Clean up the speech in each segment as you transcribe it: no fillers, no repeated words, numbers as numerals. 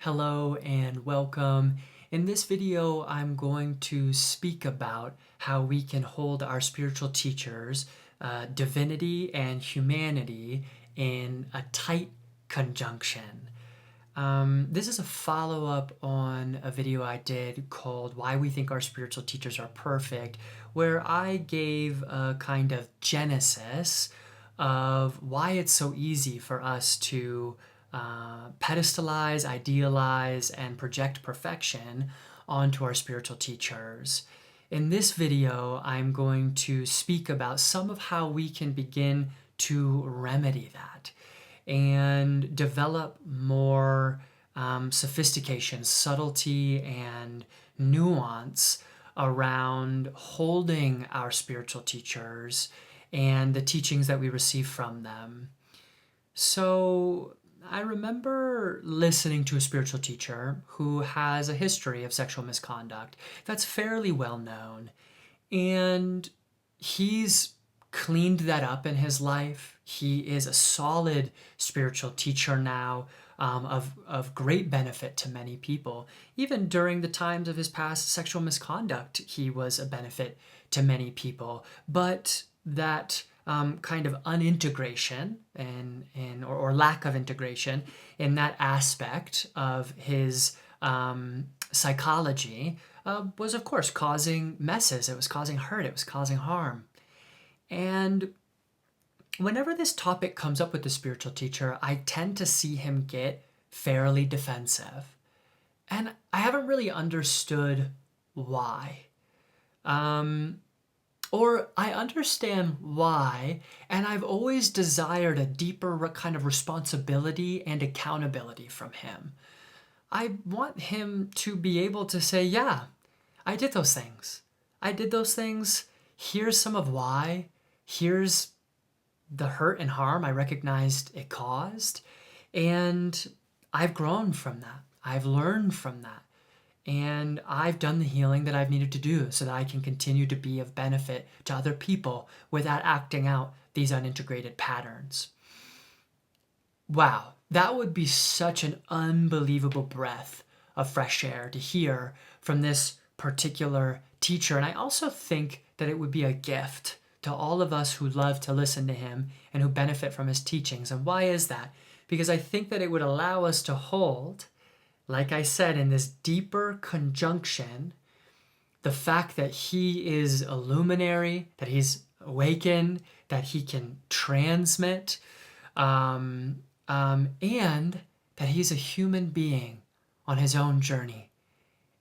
Hello and welcome. In this video, I'm going to speak about how we can hold our spiritual teachers, divinity and humanity, in a tight conjunction. This is a follow-up on a video I did called Why We Think Our Spiritual Teachers Are Perfect, where I gave a kind of genesis of why it's so easy for us to pedestalize, idealize, and project perfection onto our spiritual teachers. In this video, I'm going to speak about some of how we can begin to remedy that and develop more sophistication, subtlety, and nuance around holding our spiritual teachers and the teachings that we receive from them. So, I remember listening to a spiritual teacher who has a history of sexual misconduct that's fairly well known. And he's cleaned that up in his life. He is a solid spiritual teacher now, of great benefit to many people. Even during the times of his past sexual misconduct, he was a benefit to many people. But that kind of unintegration or lack of integration in that aspect of his psychology was, of course, causing messes. It was causing hurt. It was causing harm. And whenever this topic comes up with the spiritual teacher, I tend to see him get fairly defensive. And I haven't really understood why. Or I understand why, and I've always desired a deeper kind of responsibility and accountability from him. I want him to be able to say, yeah, I did those things. I did those things. Here's some of why. Here's the hurt and harm I recognized it caused. And I've grown from that. I've learned from that. And I've done the healing that I've needed to do so that I can continue to be of benefit to other people without acting out these unintegrated patterns. Wow, that would be such an unbelievable breath of fresh air to hear from this particular teacher. And I also think that it would be a gift to all of us who love to listen to him and who benefit from his teachings. And why is that? Because I think that it would allow us to hold, like I said, in this deeper conjunction, the fact that he is a luminary, that he's awakened, that he can transmit, and that he's a human being on his own journey,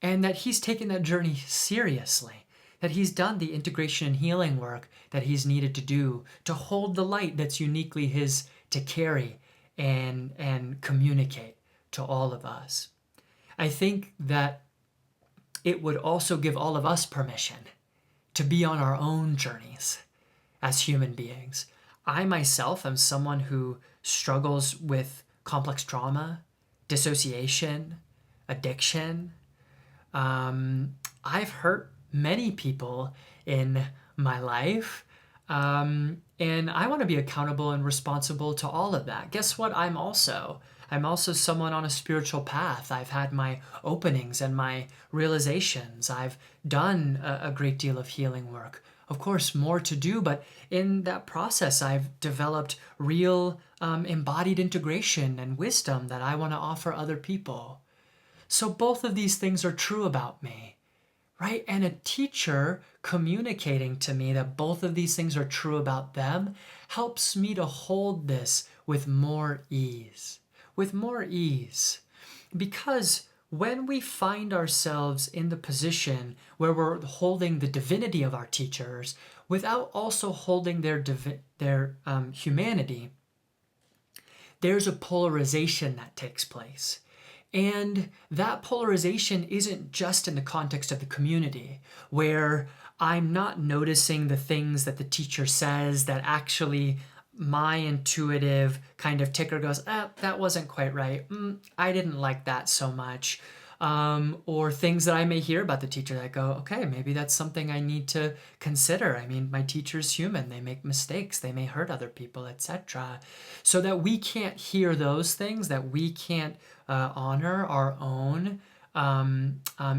and that he's taken that journey seriously, that he's done the integration and healing work that he's needed to do to hold the light that's uniquely his to carry and communicate to all of us. I think that it would also give all of us permission to be on our own journeys as human beings. I myself am someone who struggles with complex trauma, dissociation, addiction. I've hurt many people in my life, and I want to be accountable and responsible to all of that. Guess what? I'm also someone on a spiritual path. I've had my openings and my realizations. I've done a great deal of healing work. Of course, more to do, but in that process, I've developed real embodied integration and wisdom that I want to offer other people. So both of these things are true about me, right? And a teacher communicating to me that both of these things are true about them helps me to hold this with more ease. Because when we find ourselves in the position where we're holding the divinity of our teachers without also holding their humanity, there's a polarization that takes place. And that polarization isn't just in the context of the community, where I'm not noticing the things that the teacher says that actually my intuitive kind of ticker goes, that wasn't quite right. I didn't like that so much. or things that I may hear about the teacher that go, okay, maybe that's something I need to consider. I mean, my teacher's human. They make mistakes. They may hurt other people, etc. So that we can't hear those things, that we can't honor our own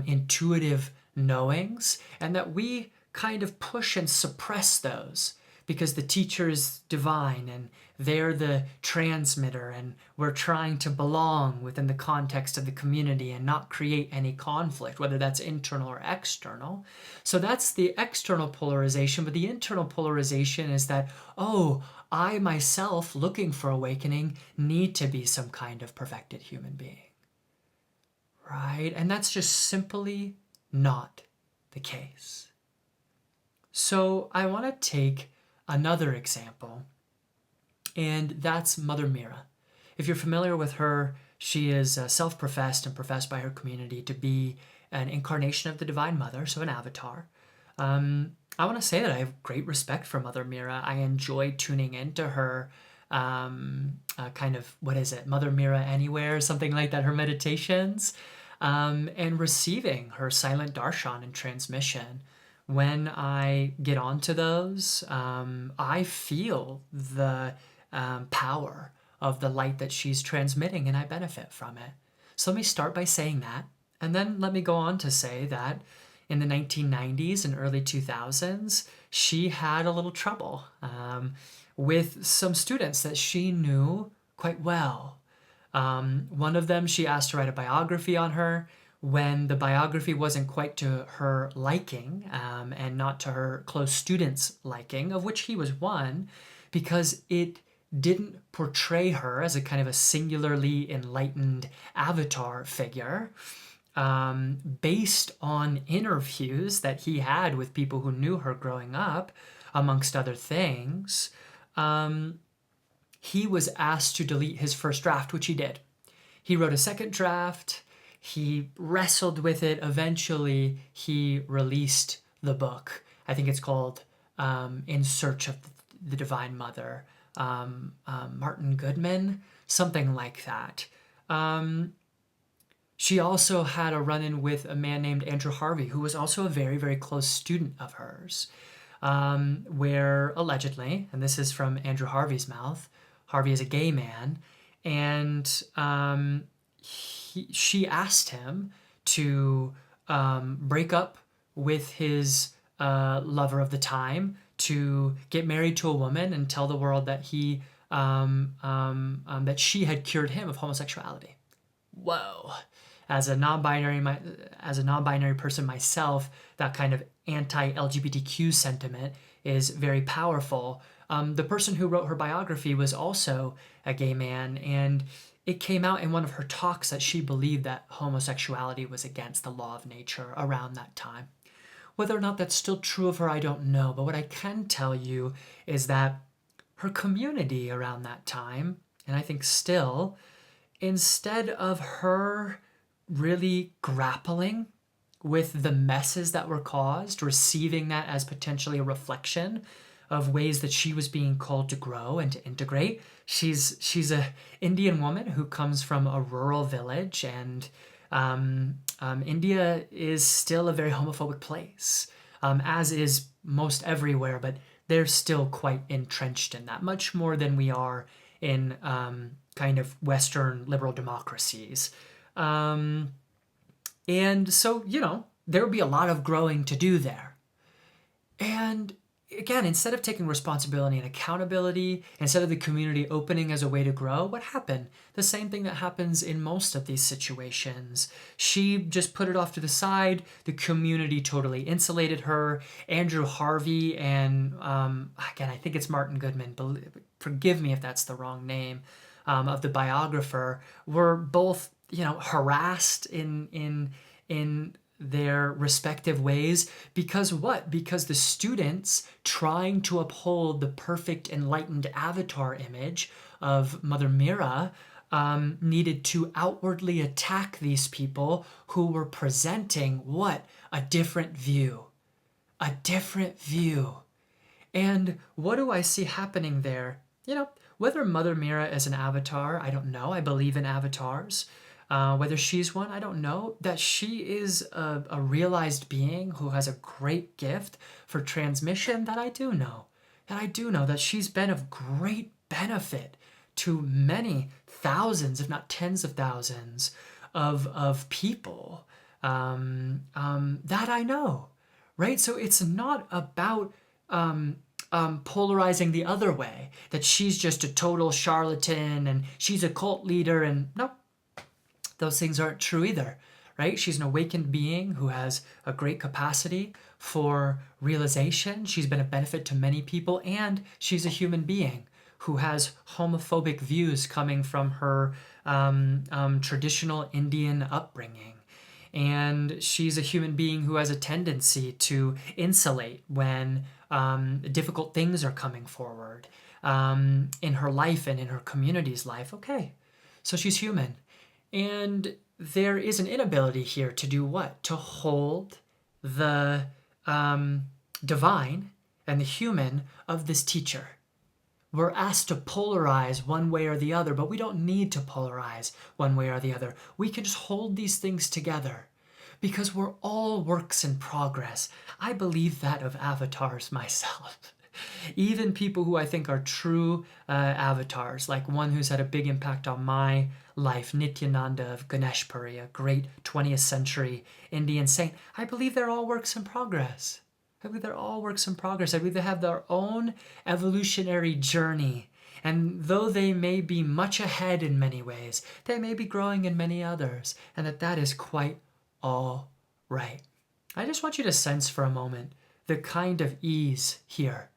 intuitive knowings, and that we kind of push and suppress those because the teacher is divine and they're the transmitter and we're trying to belong within the context of the community and not create any conflict, whether that's internal or external. So that's the external polarization, but the internal polarization is that, oh, I myself, looking for awakening, need to be some kind of perfected human being. Right? And that's just simply not the case. So I want to take another example, and that's Mother Mira. If you're familiar with her, she is self-professed and professed by her community to be an incarnation of the Divine Mother, so an avatar. I want to say that I have great respect for Mother Mira. I enjoy tuning into her kind of, what is it, Mother Mira Anywhere, something like that, her meditations, and receiving her silent darshan and transmission. When I get onto those, I feel the power of the light that she's transmitting, and I benefit from it. So let me start by saying that, and then let me go on to say that in the 1990s and early 2000s, she had a little trouble with some students that she knew quite well. One of them, she asked to write a biography on her. When the biography wasn't quite to her liking, and not to her close students' liking, of which he was one, because it didn't portray her as a kind of a singularly enlightened avatar figure, based on interviews that he had with people who knew her growing up, amongst other things, he was asked to delete his first draft, which he did. He wrote a second draft. He wrestled with it. Eventually, he released the book. I think it's called In Search of the Divine Mother. Martin Goodman, something like that. She also had a run-in with a man named Andrew Harvey, who was also a very, very close student of hers, where allegedly, and this is from Andrew Harvey's mouth, Harvey is a gay man, and she asked him to break up with his lover of the time, to get married to a woman and tell the world that that she had cured him of homosexuality. Whoa. As a non-binary person myself, that kind of anti-LGBTQ sentiment is very powerful. The person who wrote her biography was also a gay man, and it came out in one of her talks that she believed that homosexuality was against the law of nature around that time. Whether or not that's still true of her, I don't know, but what I can tell you is that her community around that time, and I think still, instead of her really grappling with the messes that were caused, receiving that as potentially a reflection of ways that she was being called to grow and to integrate. She's a Indian woman who comes from a rural village, and India is still a very homophobic place, as is most everywhere, but they're still quite entrenched in that, much more than we are in kind of Western liberal democracies. And so, there would be a lot of growing to do there. And again, instead of taking responsibility and accountability, instead of the community opening as a way to grow, what happened? The same thing that happens in most of these situations. She just put it off to the side. The community totally insulated her. Andrew Harvey and, again, I think it's Martin Goodman, forgive me if that's the wrong name, of the biographer, were both, harassed in their respective ways. Because what? Because the students, trying to uphold the perfect enlightened avatar image of Mother Mira, needed to outwardly attack these people who were presenting what? A different view. A different view. And what do I see happening there? Whether Mother Mira is an avatar, I don't know. I believe in avatars. whether she's one, I don't know, that she is a realized being who has a great gift for transmission, that I do know. And I do know that she's been of great benefit to many thousands, if not tens of thousands, of people. That I know, right? So it's not about polarizing the other way, that she's just a total charlatan and she's a cult leader, and no, those things aren't true either, right? She's an awakened being who has a great capacity for realization. She's been a benefit to many people, and she's a human being who has homophobic views coming from her traditional Indian upbringing. And she's a human being who has a tendency to insulate when difficult things are coming forward in her life and in her community's life. Okay, so she's human. And there is an inability here to do what? To hold the divine and the human of this teacher. We're asked to polarize one way or the other, but we don't need to polarize one way or the other. We can just hold these things together because we're all works in progress. I believe that of avatars myself. Even people who I think are true avatars, like one who's had a big impact on my life, Nityananda of Ganeshpuri, a great 20th century Indian saint, I believe they're all works in progress. I believe they're all works in progress. I believe they have their own evolutionary journey. And though they may be much ahead in many ways, they may be growing in many others, and that is quite all right. I just want you to sense for a moment the kind of ease here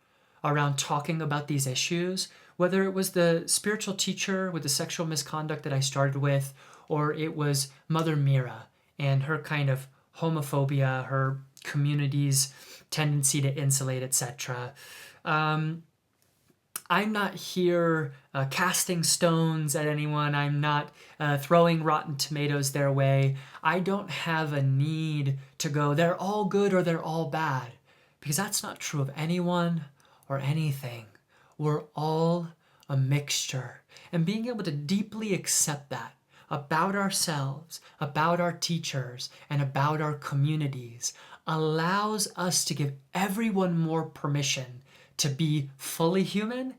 around talking about these issues, whether it was the spiritual teacher with the sexual misconduct that I started with, or it was Mother Mira and her kind of homophobia, her community's tendency to insulate, etc. I'm not here casting stones at anyone. I'm not throwing rotten tomatoes their way. I don't have a need to go, they're all good or they're all bad, because that's not true of anyone or anything. We're all a mixture. And being able to deeply accept that about ourselves, about our teachers, and about our communities allows us to give everyone more permission to be fully human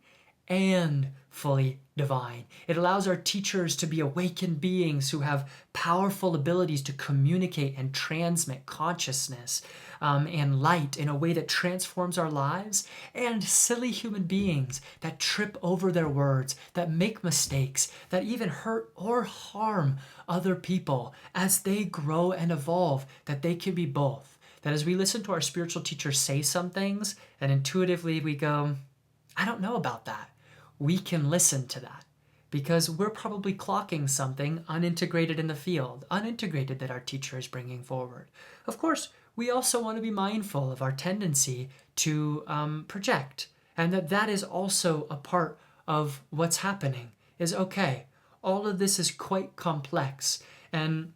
and fully divine. It allows our teachers to be awakened beings who have powerful abilities to communicate and transmit consciousness and light in a way that transforms our lives, and silly human beings that trip over their words, that make mistakes, that even hurt or harm other people as they grow and evolve, that they can be both. That as we listen to our spiritual teachers say some things, and intuitively we go, I don't know about that, we can listen to that because we're probably clocking something unintegrated in the field, unintegrated that our teacher is bringing forward. Of course, we also want to be mindful of our tendency to project, and that is also a part of what's happening. Is okay, all of this is quite complex, and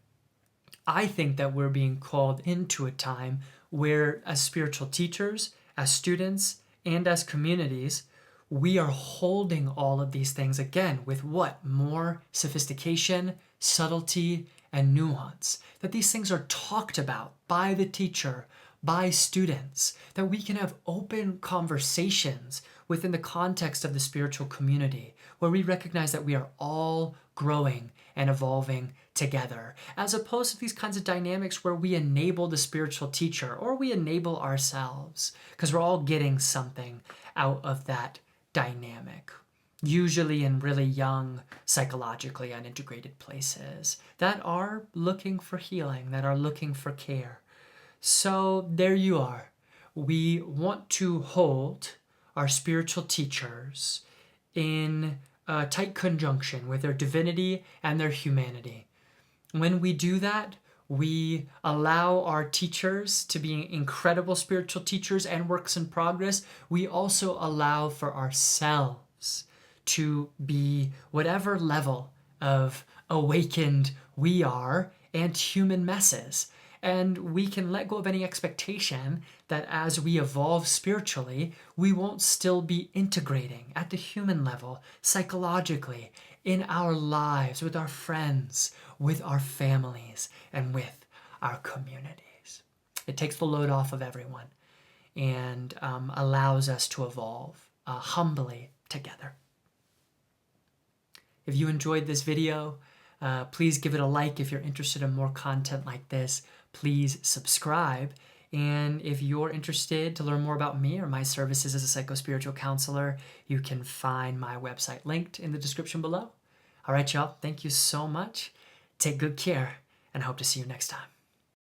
I think that we're being called into a time where, as spiritual teachers, as students, and as communities, we are holding all of these things again with what? More sophistication, subtlety, and nuance. That these things are talked about by the teacher, by students, that we can have open conversations within the context of the spiritual community, where we recognize that we are all growing and evolving together, as opposed to these kinds of dynamics where we enable the spiritual teacher or we enable ourselves, because we're all getting something out of that dynamic, usually in really young, psychologically unintegrated places that are looking for healing, that are looking for care. So there you are. We want to hold our spiritual teachers in a tight conjunction with their divinity and their humanity. When we do that, we allow our teachers to be incredible spiritual teachers and works in progress. We also allow for ourselves to be whatever level of awakened we are and human messes. And we can let go of any expectation that as we evolve spiritually, we won't still be integrating at the human level, psychologically, in our lives, with our friends, with our families, and with our communities. It takes the load off of everyone and allows us to evolve humbly together. If you enjoyed this video, please give it a like. If you're interested in more content like this, please subscribe. And if you're interested to learn more about me or my services as a psychospiritual counselor, you can find my website linked in the description below. All right, y'all. Thank you so much. Take good care, and I hope to see you next time.